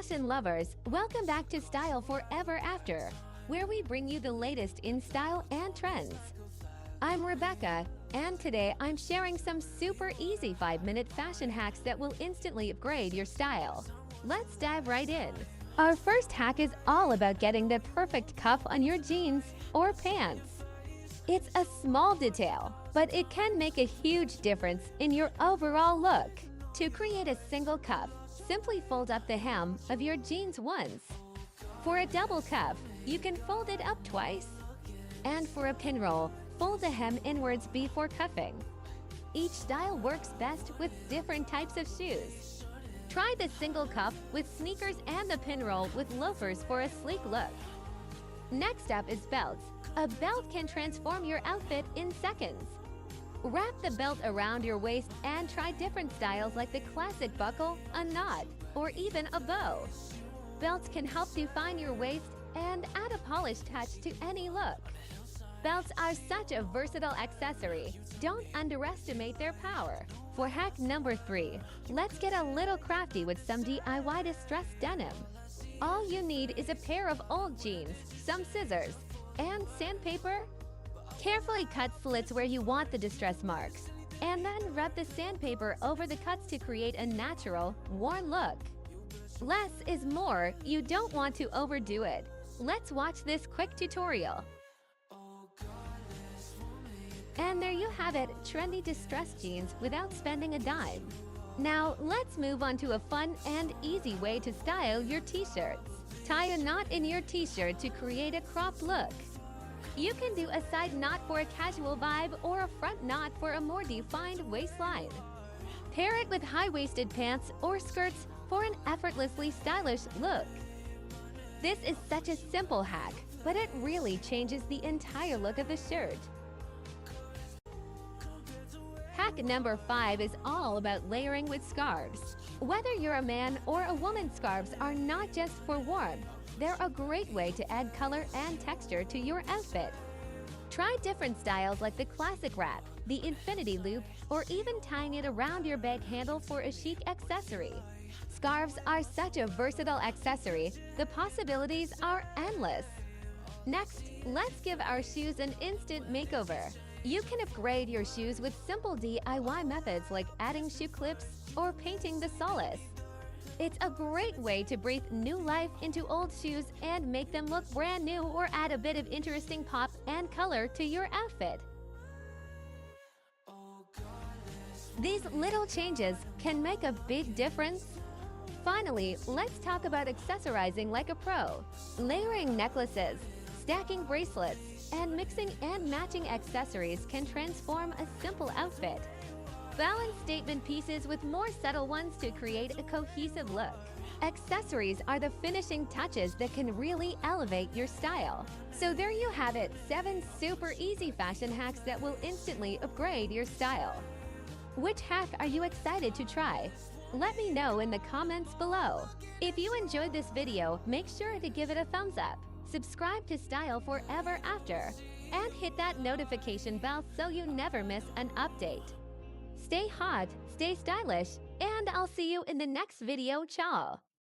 fashion lovers, welcome back to Style Forever After, where we bring you the latest in style and trends. I'm Rebecca, and today I'm sharing some super easy 5-minute fashion hacks that will instantly upgrade your style. Let's dive right in. Our first hack is all about getting the perfect cuff on your jeans or pants. It's a small detail, but it can make a huge difference in your overall look. To create a single cuff, simply fold up the hem of your jeans once. For a double cuff, you can fold it up twice. And for a pinroll, fold the hem inwards before cuffing. Each style works best with different types of shoes. Try the single cuff with sneakers and the pinroll with loafers for a sleek look. Next up is belts. A belt can transform your outfit in seconds. Wrap the belt around your waist and try different styles like the classic buckle, a knot, or even a bow. Belts can help define your waist and add a polished touch to any look. Belts are such a versatile accessory. Don't underestimate their power. For hack number 3, let's get a little crafty with some DIY distressed denim. All you need is a pair of old jeans, some scissors, and sandpaper. Carefully cut slits where you want the distress marks, and then rub the sandpaper over the cuts to create a natural, worn look. Less is more, you don't want to overdo it. Let's watch this quick tutorial. And there you have it, trendy distressed jeans without spending a dime. Now, let's move on to a fun and easy way to style your t-shirts. Tie a knot in your t-shirt to create a cropped look. You can do a side knot for a casual vibe or a front knot for a more defined waistline. Pair it with high-waisted pants or skirts for an effortlessly stylish look. This is such a simple hack, but it really changes the entire look of the shirt. Hack number 5 is all about layering with scarves. Whether you're a man or a woman, scarves are not just for warmth. They're a great way to add color and texture to your outfit. Try different styles like the classic wrap, the infinity loop, or even tying it around your bag handle for a chic accessory. Scarves are such a versatile accessory, the possibilities are endless. Next, let's give our shoes an instant makeover. You can upgrade your shoes with simple DIY methods like adding shoe clips or painting the soles. It's a great way to breathe new life into old shoes and make them look brand new or add a bit of interesting pop and color to your outfit. These little changes can make a big difference. Finally, let's talk about accessorizing like a pro. Layering necklaces, stacking bracelets, and mixing and matching accessories can transform a simple outfit. Balance statement pieces with more subtle ones to create a cohesive look. Accessories are the finishing touches that can really elevate your style. So there you have it, 7 super easy fashion hacks that will instantly upgrade your style. Which hack are you excited to try? Let me know in the comments below. If you enjoyed this video, make sure to give it a thumbs up, subscribe to Style Forever After, and hit that notification bell so you never miss an update. Stay hot, stay stylish, and I'll see you in the next video. Ciao!